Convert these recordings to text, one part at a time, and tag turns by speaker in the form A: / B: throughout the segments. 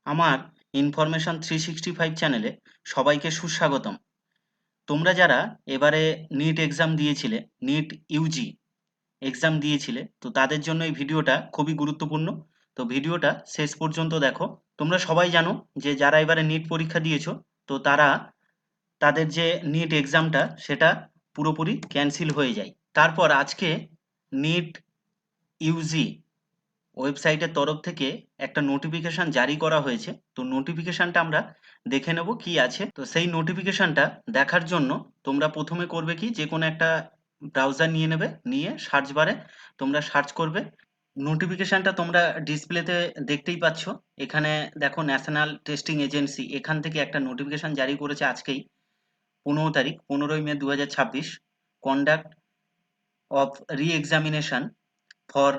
A: আমার ইনফরমেশন 365 চ্যানেলে সবাইকে সুস্বাগতম। তোমরা যারা এবারে নিট এক্সাম দিয়েছিলে, নিট ইউজি এক্সাম দিয়েছিলে, তো তাদের জন্য এই ভিডিওটা খুবই গুরুত্বপূর্ণ। তো ভিডিওটা শেষ পর্যন্ত দেখো। তোমরা সবাই জানো যে যারা এবারে নিট পরীক্ষা দিয়েছো, তো তারা তাদের যে নিট এক্সামটা সেটা পুরোপুরি ক্যান্সেল হয়ে যায়। তারপর আজকে নিট ইউজি ওয়েবসাইটের তরফ থেকে একটা নোটিফিকেশন জারি করা হয়েছে। তো নোটিফিকেশনটা আমরা দেখে নেব কি আছে। তো সেই নোটিফিকেশনটা দেখার জন্য তোমরা প্রথমে করবে কি, যে কোনো একটা ব্রাউজার নিয়ে নেবে, নিয়ে সার্চ বারে তোমরা সার্চ করবে। নোটিফিকেশনটা তোমরা ডিসপ্লেতে দেখতেই পাচ্ছ। এখানে দেখো, ন্যাশনাল টেস্টিং এজেন্সি এখান থেকে একটা নোটিফিকেশন জারি করেছে আজকেই, 15 তারিখ, 15ই May 2026, conduct of re examination for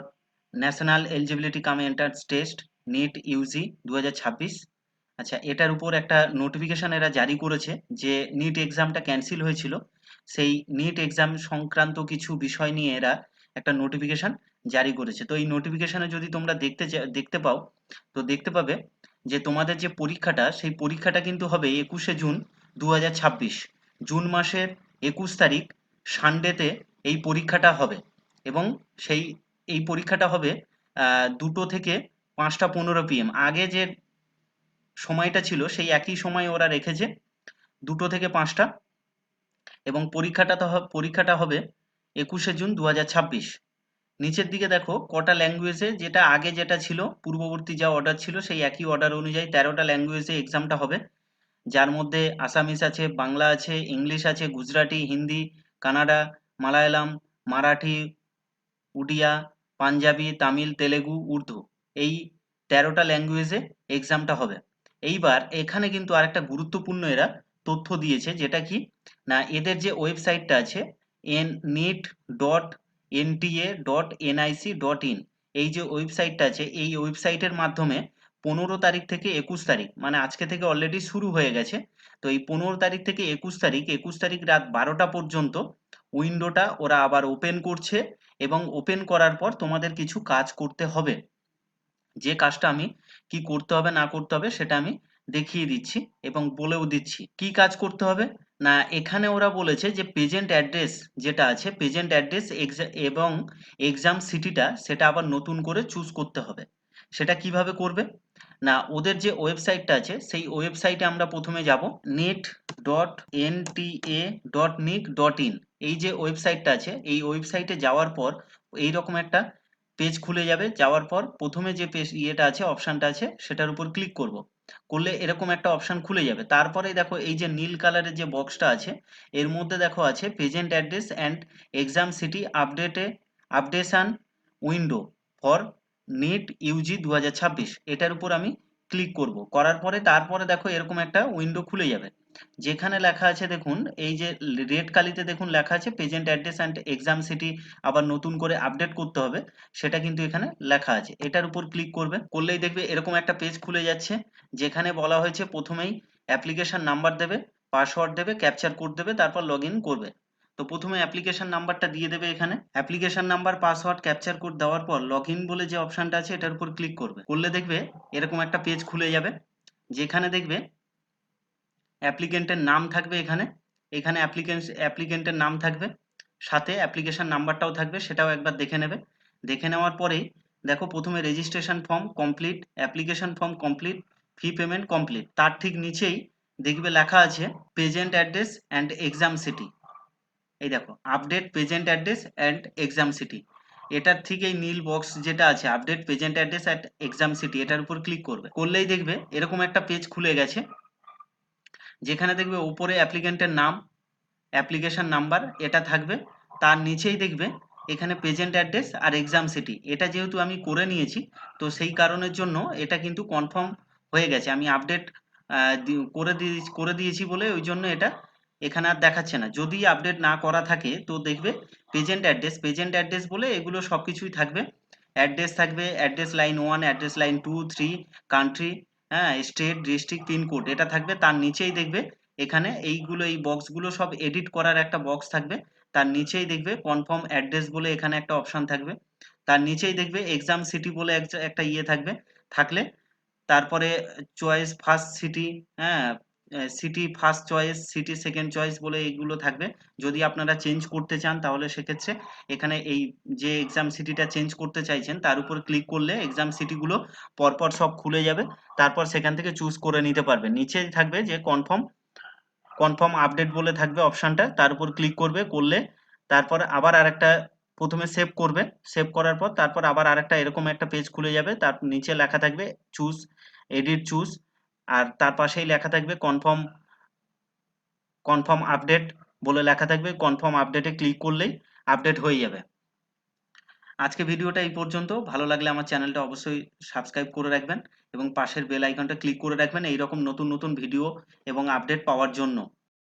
A: national eligibility cum entrance test NEET UG 2026। আচ্ছা, এটার উপর একটা নোটিফিকেশন এরা জারি করেছে যে নিট এক্সামটা ক্যান্সেল হয়েছিল, সেই নিট এক্সাম সংক্রান্ত কিছু বিষয় নিয়ে এরা একটা নোটিফিকেশন জারি করেছে। তো এই নোটিফিকেশনে যদি তোমরা দেখতে পাও, তো দেখতে পাবে যে তোমাদের যে পরীক্ষাটা, সেই পরীক্ষাটা কিন্তু হবে 21শে জুন 2026, জুন মাসের 21 তারিখ সানডেতে এই পরীক্ষাটা হবে। এবং সেই এই পরীক্ষাটা হবে 2টো থেকে 5টা 15 PM। আগে যে সময়টা ছিল সেই একই সময় ওরা রেখেছে, 2টো থেকে 5টা। এবং পরীক্ষাটা হবে 21শে জুন 2026। নিচের দিকে দেখো কটা ল্যাঙ্গুয়েজে, যেটা আগে যেটা ছিল পূর্ববর্তী যা অর্ডার ছিল সেই একই অর্ডার অনুযায়ী 13টা ল্যাঙ্গুয়েজে এক্সামটা হবে, যার মধ্যে আসামিস আছে, বাংলা আছে, ইংলিশ আছে, গুজরাটি, হিন্দি, কানাডা, মালায়ালাম, মারাঠি, উড়িয়া, পাঞ্জাবি, তামিল, তেলেগু, উর্দু, এই 13টা ল্যাঙ্গুয়েজে এক্সামটা হবে। এইবার এখানে কিন্তু আরেকটা গুরুত্বপূর্ণ এরা তথ্য দিয়েছে, যেটা কি না, এদের যে ওয়েবসাইটটা আছে net.nta.nic.in, এই যে ওয়েবসাইটটা আছে, এই ওয়েবসাইটের মাধ্যমে 15 তারিখ থেকে 21 তারিখ, মানে আজকে থেকে অলরেডি শুরু হয়ে গেছে। তো এই 15 তারিখ থেকে 21 তারিখ রাত 12টা পর্যন্ত উইন্ডোটা ওরা আবার ওপেন করছে। এবং ওপেন করার পর তোমাদের কিছু কাজ করতে হবে, যে কাজটা আমি কি করতে হবে না করতে হবে সেটা আমি দেখিয়ে দিচ্ছি এবং বলেও দিচ্ছি কি কাজ করতে হবে। না, এখানে ওরা বলেছে যে প্রেজেন্ট অ্যাড্রেস যেটা আছে, প্রেজেন্ট অ্যাড্রেস এবং এক্সাম সিটিটা সেটা আবার নতুন করে চুজ করতে হবে। সেটা কিভাবে করবে না, ওদের যে ওয়েবসাইটটা আছে সেই ওয়েবসাইটে আমরা প্রথমে যাব, net.nta.nic.in, এই যে ওয়েবসাইটটা আছে এই ওয়েবসাইটে যাওয়ার পর এইরকম একটা পেজ খুলে যাবে। যাওয়ার পর প্রথমে যে পেজ ইয়েটা আছে, অপশনটা আছে, সেটার উপর ক্লিক করব। করলে এরকম একটা অপশন খুলে যাবে। তারপরে দেখো এই যে নীল কালারের যে বক্সটা আছে, এর মধ্যে দেখো আছে present address and exam city updation window for NEET UG 2026, এটার উপর আমি ক্লিক করব। করার পরে তারপরে দেখো এরকম একটা উইন্ডো খুলে যাবে, যেখানে লেখা আছে, দেখুন এই যে রেড কালিতে দেখুন লেখা আছে present address and exam city আবার নতুন করে আপডেট করতে হবে, সেটা কিন্তু এখানে লেখা আছে। এটার উপর ক্লিক করবে, করলেই দেখবে এরকম একটা পেজ খুলে যাচ্ছে, যেখানে বলা হয়েছে প্রথমেই অ্যাপ্লিকেশন নাম্বার দেবে, পাসওয়ার্ড দেবে, ক্যাপচার কোড দেবে, তারপর লগ ইন করবে। তো প্রথমে অ্যাপ্লিকেশন নাম্বারটা দিয়ে দেবে। এখানে application number, password, capture code দেওয়ার পর লগ ইন বলে যে অপশনটা আছে এটার উপর ক্লিক করবে। করলে দেখবে এরকম একটা পেজ খুলে যাবে, যেখানে দেখবে অ্যাপ্লিকেন্টের নাম থাকবে। এখানে এখানে অ্যাপ্লিকেন্টের নাম থাকবে, সাথে অ্যাপ্লিকেশন নাম্বারটাও থাকবে, সেটাও একবার দেখে নেবে। দেখে নেওয়ার পরেই দেখো প্রথমে registration form complete, application form complete, fee payment complete, তার ঠিক নিচেই দেখবে লেখা আছে present address and exam city. এই দেখো update present address and exam city, এটার ঠিক এই নীল বক্স যেটা আছে update present address at exam city, এটার উপর ক্লিক করবে। করলেই দেখবে এরকম একটা পেজ খুলে গেছে, যেখানে দেখবে উপরে অ্যাপ্লিকেন্টের নাম, অ্যাপ্লিকেশন নাম্বার এটা থাকবে, তার নিচেই দেখবে এখানে প্রেজেন্ট অ্যাড্রেস আর এক্সাম সিটি। এটা যেহেতু আমি করে নিয়েছি, তো সেই কারণের জন্য এটা কিন্তু কনফার্ম হয়ে গেছে। আমি আপডেট করে দিয়েছি বলে ওই জন্য এটা এখানে আর দেখাচ্ছে না। যদি আপডেট না করা থাকে তো দেখবে প্রেজেন্ট অ্যাড্রেস বলে এগুলো সব কিছুই থাকবে। অ্যাড্রেস থাকবে, address line 1, address line 2, 3, country, হ্যাঁ, স্টেট, ডিস্ট্রিক্ট, পিনকোড এটা থাকবে। তার নিচেই দেখবে এখানে এই বক্সগুলো সব এডিট করার একটা বক্স থাকবে। তার নিচেই দেখবে কনফার্ম অ্যাড্রেস বলে এখানে একটা অপশন থাকবে। তার নিচেই দেখবে এক্সাম সিটি বলে একটা ইয়ে থাকবে। থাকলে তারপরে চয়েস ফার্স্ট সিটি, হ্যাঁ, city first choice, city second choice বলে এইগুলো থাকবে। যদি আপনারা চেঞ্জ করতে চান তাহলে সেক্ষেত্রে এখানে এই যে এক্সাম সিটিটা চেঞ্জ করতে চাইছেন তার উপর ক্লিক করলে এক্সাম সিটিগুলো পরপর সব খুলে যাবে। তারপর সেখান থেকে চুজ করে নিতে পারবেন। নিচে থাকবে যে কনফার্ম আপডেট বলে থাকবে অপশনটা, তার উপর ক্লিক করলে তারপর আবার আরেকটা প্রথমে সেভ করবে, সেভ করার পর তারপর আবার আরেকটা এরকম একটা পেজ খুলে যাবে। তার নিচে লেখা থাকবে চুজ, এডিট চুজ, আর তার পাশেই লেখা থাকবে কনফার্ম আপডেট বলে লেখা থাকবে। কনফার্ম আপডেটে ক্লিক করলেই আপডেট হয়ে যাবে। আজকে ভিডিওটা এই পর্যন্ত। ভালো লাগলে আমার চ্যানেলটা অবশ্যই সাবস্ক্রাইব করে রাখবেন এবং পাশের বেল আইকনটা ক্লিক করে রাখবেন এইরকম নতুন নতুন ভিডিও এবং আপডেট পাওয়ার জন্য।